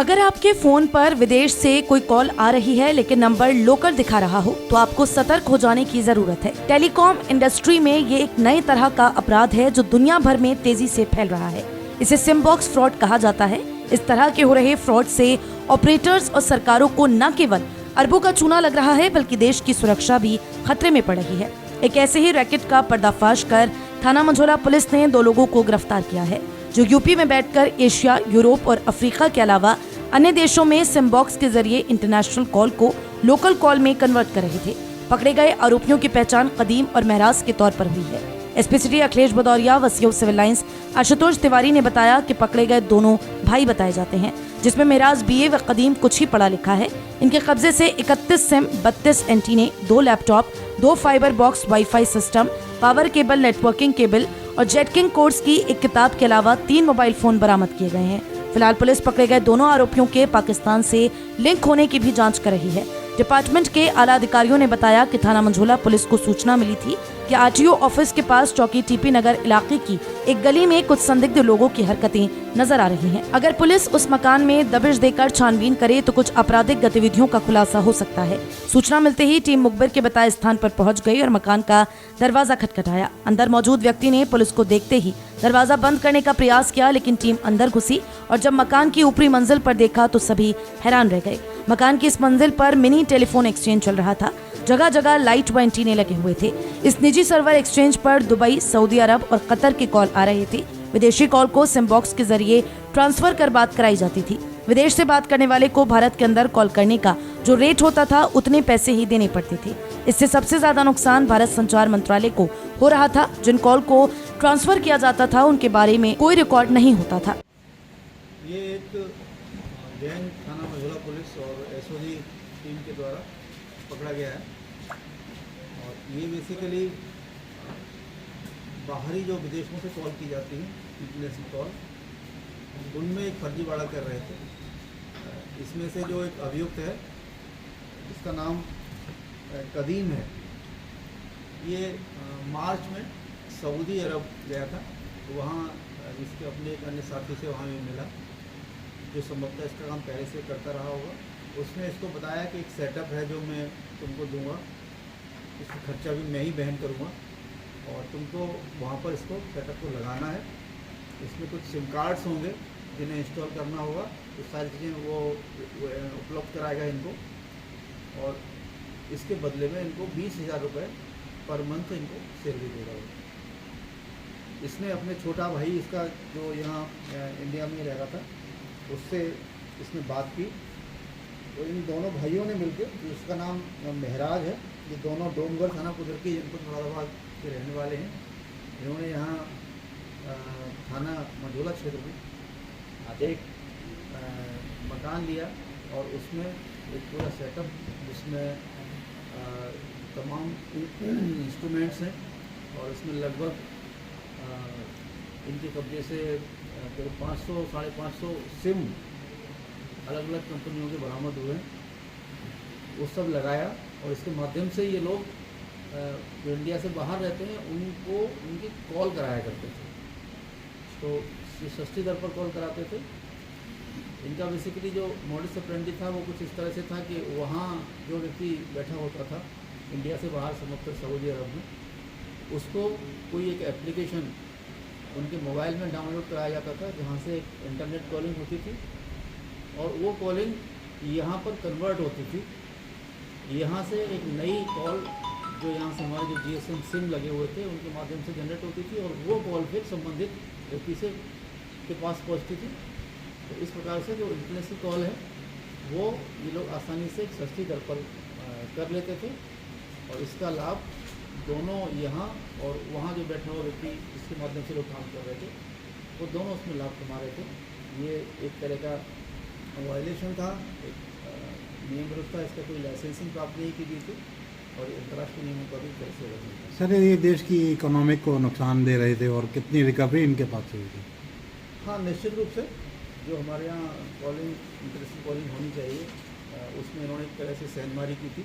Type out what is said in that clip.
अगर आपके फोन पर विदेश से कोई कॉल आ रही है लेकिन नंबर लोकल दिखा रहा हो तो आपको सतर्क हो जाने की जरूरत है। टेलीकॉम इंडस्ट्री में ये एक नए तरह का अपराध है जो दुनिया भर में तेजी से फैल रहा है। इसे सिम बॉक्स फ्रॉड कहा जाता है। इस तरह के हो रहे फ्रॉड से ऑपरेटर्स और सरकारों को न केवल अरबों का चूना लग रहा है बल्कि देश की सुरक्षा भी खतरे में पड़ रही है। एक ऐसे ही रैकेट का पर्दाफाश कर थाना मंझोला पुलिस ने 2 लोगों को गिरफ्तार किया है जो यूपी में बैठकर एशिया, यूरोप और अफ्रीका के अलावा अन्य देशों में सिम बॉक्स के जरिए इंटरनेशनल कॉल को लोकल कॉल में कन्वर्ट कर रहे थे। पकड़े गए आरोपियों की पहचान कदीम और महराज के तौर पर हुई है। एसपी सिटी अखिलेश भदौरिया व CO civil lines Ashutosh Tiwari ने बताया कि पकड़े गए दोनों भाई बताए जाते हैं, जिसमें महराज बीए व कदीम कुछ ही पढ़ा लिखा है। इनके कब्जे से 31 SIM, 32 antennae, 2 laptop, 2 fibre box wifi system, power cable, networking cable और जेटकिंग कोर्स की एक किताब के अलावा 3 मोबाइल फोन बरामद किए गए हैं। फिलहाल पुलिस पकड़े गए दोनों आरोपियों के पाकिस्तान से लिंक होने की भी जांच कर रही है। डिपार्टमेंट के आला अधिकारियों ने बताया कि थाना मंझोला पुलिस को सूचना मिली थी कि आरटीओ ऑफिस के पास चौकी टीपी नगर इलाके की एक गली में कुछ संदिग्ध लोगों की हरकतें नजर आ रही हैं। अगर पुलिस उस मकान में दबिश देकर छानबीन करे तो कुछ आपराधिक गतिविधियों का खुलासा हो सकता है। सूचना मिलते ही टीम मुखबिर के बताए स्थान पर पहुंच गई और मकान का दरवाजा खटखटाया। अंदर मौजूद व्यक्ति ने पुलिस को देखते ही दरवाजा बंद करने का प्रयास किया, लेकिन टीम अंदर घुसी और जब मकान की ऊपरी मंजिल पर देखा तो सभी हैरान रह गए। मकान की इस मंजिल पर मिनी टेलीफोन एक्सचेंज चल रहा था। जगह जगह लाइट व एंटीने लगे हुए थे। इस निजी सर्वर एक्सचेंज पर दुबई, सऊदी अरब और कतर के कॉल आ रहे थे। विदेशी कॉल को सिम बॉक्स के जरिए ट्रांसफर कर बात कराई जाती थी। विदेश से बात करने वाले को भारत के अंदर कॉल करने का जो रेट होता था उतने पैसे ही देने पड़ते थे। इससे सबसे ज्यादा नुकसान भारत संचार मंत्रालय को हो रहा था। जिन कॉल को ट्रांसफर किया जाता था उनके बारे में कोई रिकॉर्ड नहीं होता था। ये एक गैंग थाना मंझोला पुलिस और एसओजी टीम के द्वारा पकड़ा गया है और ये बेसिकली बाहरी जो विदेशों से कॉल की जाती है, इंटरनेशनल कॉल, उनमें एक फर्जीवाड़ा कर रहे थे। इसमें से जो एक अभियुक्त है, इसका नाम कदीम है, ये मार्च में सऊदी अरब गया था। तो वहाँ इसके अपने एक अन्य साथी से वहाँ में मिला जो संभवतः इसका काम पहले से करता रहा होगा। उसने इसको बताया कि एक सेटअप है जो मैं तुमको दूंगा, इसका खर्चा भी मैं ही वहन करूँगा और तुमको वहाँ पर इसको सेटअप को लगाना है। इसमें कुछ सिम कार्ड्स होंगे जिन्हें इंस्टॉल करना होगा, तो सारी चीज़ें वो उपलब्ध कराएगा इनको और इसके बदले में इनको 20,000 रुपये पर मंथ इनको सैलरी देगा। इसने अपने छोटा भाई इसका जो यहाँ इंडिया में रह रहा था उससे इसने बात की। तो इन दोनों भाइयों ने मिलकर, जिसका नाम महराज है, ये दोनों डोमगर थाना कुदर की जनपद मुरादाबाद के रहने वाले हैं। इन्होंने यहाँ थाना मंझोला क्षेत्र में एक मकान लिया और उसमें एक पूरा सेटअप जिसमें तमाम इंस्ट्रूमेंट्स हैं और इसमें लगभग इनके कब्जे से 500 साढ़े 500 सिम अलग अलग कंपनियों के बरामद हुए हैं। वो सब लगाया और इसके माध्यम से ये लोग जो इंडिया से बाहर रहते हैं उनको उनकी कॉल कराया करते थे। तो ये सस्ती दर पर कॉल कराते थे। इनका बेसिकली जो मॉडस ऑपरेंडी था वो कुछ इस तरह से था कि वहाँ जो व्यक्ति बैठा होता था इंडिया से बाहर, समझकर सऊदी अरब में, उसको कोई एक एप्लीकेशन उनके मोबाइल में डाउनलोड कराया जाता था जहाँ से एक इंटरनेट कॉलिंग होती थी और वो कॉलिंग यहाँ पर कन्वर्ट होती थी। यहाँ से एक नई कॉल जो यहाँ से हमारे जो जीएसएम सिम लगे हुए थे उनके माध्यम से जनरेट होती थी और वो कॉल फिर संबंधित व्यक्ति से के पास पहुँचती थी। तो इस प्रकार से जो इंटरनेशनल कॉल है वो ये लोग आसानी से सस्ती दर पर कर लेते थे और इसका लाभ दोनों यहाँ और वहाँ जो बैठा हुआ व्यक्ति जिसके माध्यम से लोग काम कर रहे थे वो दोनों उसमें लाभ कमा रहे थे। ये एक तरह का वायलेशन था, एक नियम विरुद्ध था। इसका कोई लाइसेंसिंग प्राप्त नहीं की गई थी और अंतर्राष्ट्रीय नियमों का भी कैसे होगा। सर, ये देश की इकोनॉमिक को नुकसान दे रहे थे और कितनी रिकवरी इनके पास हुई थी? हाँ, निश्चित रूप से जो हमारे यहाँ कॉलिंग, इंटरनेशनल कॉलिंग होनी चाहिए उसमें इन्होंने एक तरह से सेंधमारी की थी।